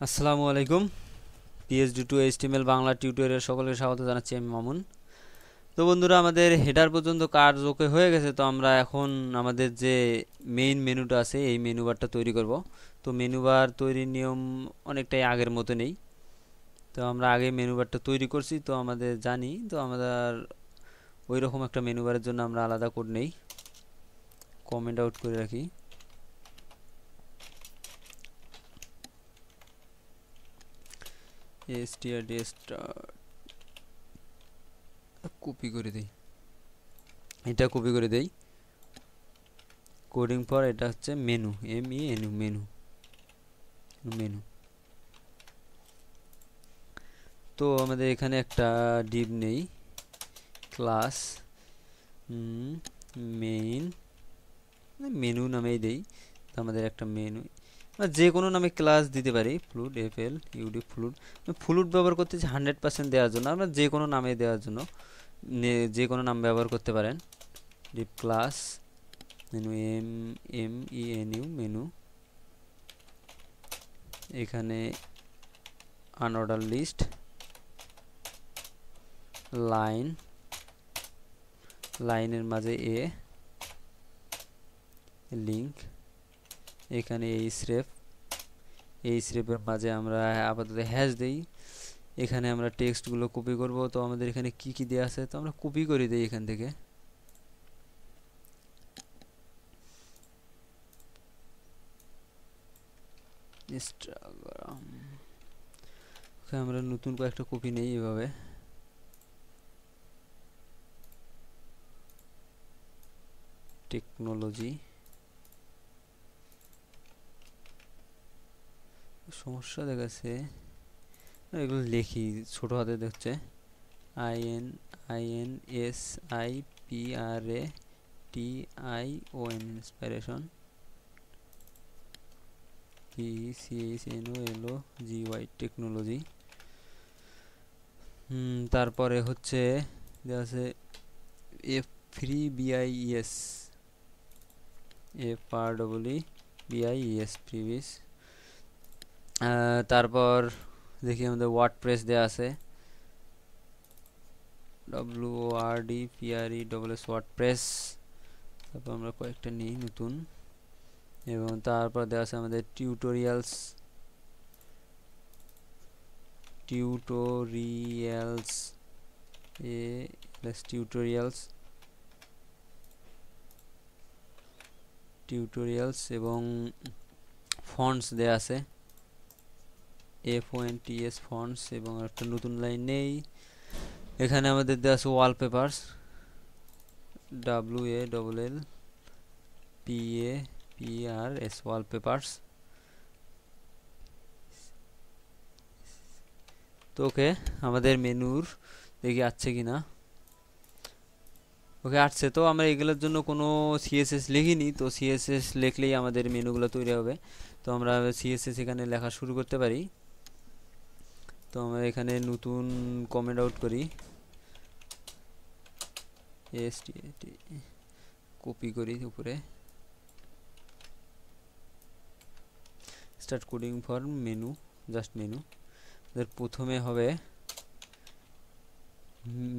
আসসালামু আলাইকুম। PhD two HTML Bangla tutorial সকলকে স্বাগত জানাচ্ছি, আমি মামুন। তো বন্ধুরা, আমাদের হেডার পর্যন্ত কাজ ওকে হয়ে গেছে। তো আমরা এখন আমাদের যে মেইন মেনুটা আছে এই মেনু বারটা তৈরি করব। তো মেনু বার তৈরির নিয়ম অনেকটাই আগের মতো নেই। তো আমরা আগে মেনু বারটা তৈরি করছি, তো আমাদের জানি। তো আমাদের ওই রকম একটা মেনু বারের জন্য আমরা আলাদা কোড নেই, কমেন্ট আউট করে রাখি। এসটিআরডি কপি করে দিই, এটা কপি করে দেই। কোডিং পর এটা হচ্ছে মেনু, MENU, মেনু মেনু। তো আমাদের এখানে একটা ডিভ নেই, ক্লাস মেইন, মেনু নামেই দেই। তো আমাদের একটা মেনু, যে কোনো নামে ক্লাস দিতে পারি। Flute, FLUD, flute. ফ্লুট ব্যবহার করতেছি 100% দেওয়ার জন্য, আমরা যে কোনো নামে দেওয়ার জন্য যে কোনো নাম ব্যবহার করতে পারেন। Depp class menu, MENU, menu. এখানে আনঅর্ডার লিস্ট, লাইন, লাইনের মাঝে লিঙ্ক। এখানে এইচরেফের মাঝে আমরা আপাতত হ্যাশ দেই। এখানে আমরা টেক্সটগুলো কপি করব। তো আমাদের এখানে কি কি দেওয়া আছে, তো আমরা কপি করে দিই এখান থেকে। ইনস্টাগ্রাম, আমরা নতুন কয়েকটা কপি নেই এভাবে। টেকনোলজি, সমস্যা দেখাচ্ছে, এগুলো লিখি ছোট হাতে দেখছে। INSIPRATION, inspiration. TECHNOLOGY, technology. তারপরে হচ্ছে আছে FREEBIES, FREEBIES, প্রিভিস। তারপর দেখি আমাদের ওয়ার্ডপ্রেস দেওয়া আছে, WORDPRESS, ওয়ার্ডপ্রেস। তারপর আমরা কয়েকটা নিই নতুন। এবং তারপর দেওয়া আছে আমাদের টিউটোরিয়ালস, টিউটোরিয়ালস এবং ফন্টস দেওয়া আছে, FONTS, ফন্টস। এবং একটা নতুন লাইন নেই। এখানে আমাদের দেওয়া আছে ওয়ালপেপারস, WALLPAPRS, ওয়ালপেপারস। তো ওকে, আমাদের মেনুর দেখি আসছে কিনা। ওকে, আসছে। তো আমরা এগুলোর জন্য কোনো CSS লিখিনি, তো CSS লিখলেই আমাদের মেনুগুলো তৈরি হবে। তো আমরা CSS এখানে লেখা শুরু করতে পারি। তো আমরা এখানে নতুন কমেন্ট আউট করি, কপি করি উপরে। Start coding for menu, just menu. প্রথমে হবে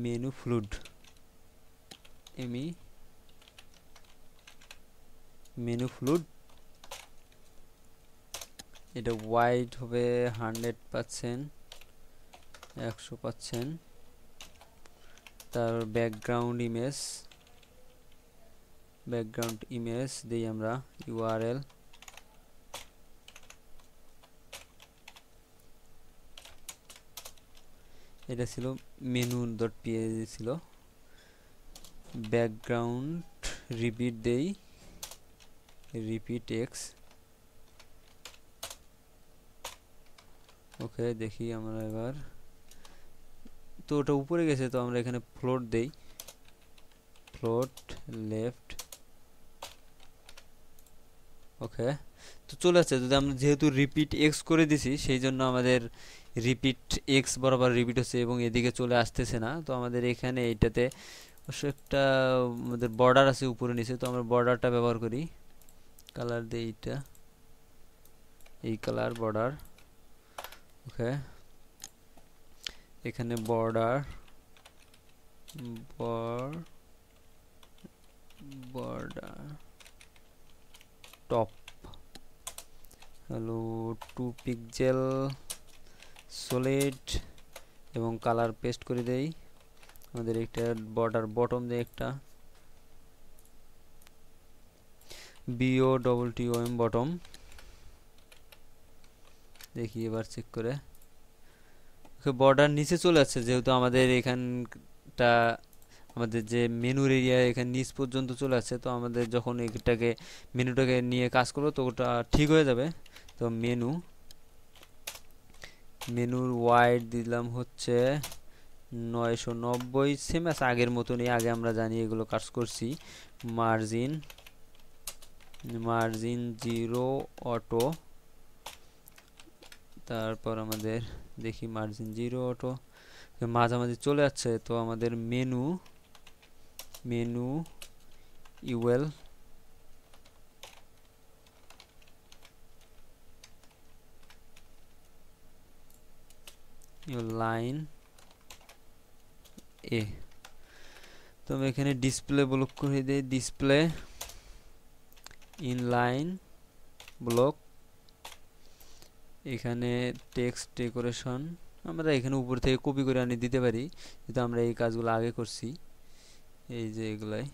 মেনু ফ্লুড, মেনু ফ্লুড। এটা ওয়াইড হবে 100%, 100%। তার ব্যাকগ্রাউন্ড ইমেজ দিই আমরা, URL। এটা ছিল menu.png ছিল। ব্যাকগ্রাউন্ড রিপিট দেই, রিপিট এক্স। ওকে, দেখি আমরা এবার। তো ওটা উপরে গেছে, তো আমরা এখানে ফ্লোট দেই, ফ্লোট লেফট। ওকে, তো চলে আসছে। যদি আমরা যেহেতু রিপিট এক্স করে দিছি, সেই জন্য আমাদের রিপিট এক্স বরাবর রিপিট হচ্ছে এবং এদিকে চলে আসতেছে না। তো আমাদের এখানে এইটাতে অবশ্য একটা আমাদের বর্ডার আছে উপরে নিচে, তো আমরা বর্ডারটা ব্যবহার করি। কালার দিই এইটা, এই কালার বর্ডার। ওকে, এখানে বর্ডার বর্ডার টপ হলো 2 পিক্সেল সলিড এবং কালার পেস্ট করে দেই। আমাদের একটা বর্ডার বটম দিয়ে একটা BOTTOM বটম, দেখি এবার চেক করে। বর্ডার নিচে চলে যাচ্ছে যেহেতু আমাদের এখানটা আমাদের যে মেনুর এরিয়া এখানে নিচ পর্যন্ত চলে আসছে, তো আমাদের যখন মেনুটাকে নিয়ে কাজ করবো তো ওটা ঠিক হয়ে যাবে। তো মেনুর ওয়াইড দিলাম হচ্ছে 990, সেম আছে আগের মতনই, আগে আমরা জানি এগুলো কাজ করছি। মার্জিন 0 অটো, তারপর আমাদের দেখি মার্জিন 0 অটো মাঝামাঝি চলে যাচ্ছে। তো আমাদের মেনু ইউএল লাইন এ, তো আমি এখানে ডিসপ্লে ব্লক করে দিই, ডিসপ্লে ইনলাইন ব্লক। এখানে টেক্সট ডেকোরেশন আমরা এখানে উপর থেকে কপি করে আনি দিতে পারি, যেহেতু আমরা এই কাজগুলো আগে করছি। এই যে এগুলাই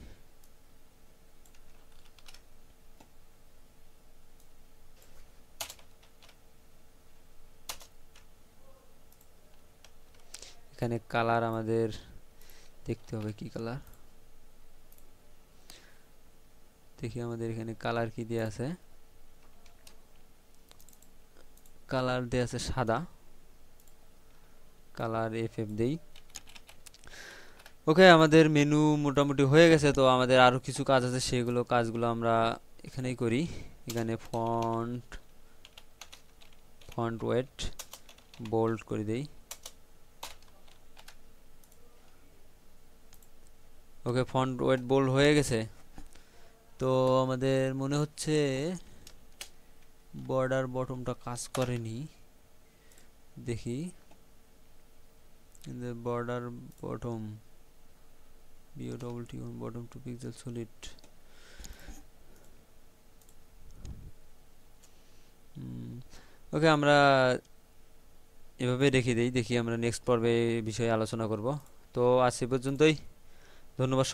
এখানে কালার আমাদের দেখতে হবে, কি কালার দেখি আমাদের এখানে কালার কি দেয়া আছে। কালার দেয়া আছে সাদা, কালার FF দেই। ওকে, আমাদের মেনু মোটামুটি হয়ে গেছে। তো আমাদের আরো কিছু কাজ আছে, সেগুলো কাজগুলো আমরা এখানেই করি। এখানে ফন্ট ওয়েট বোল্ড করে দেই। ওকে, ফন্ট ওয়েট বোল্ড হয়ে গেছে। তো আমাদের মনে হচ্ছে বর্ডার বটমটা কাজ করেনি, দেখি border bottom BOTTOM bottom 2 pixel solid. Okay, আমরা এভাবে রেখে দিই, দেখি আমরা নেক্সট পর্বে এই বিষয়ে আলোচনা করব। তো আজ এ পর্যন্তই, ধন্যবাদ।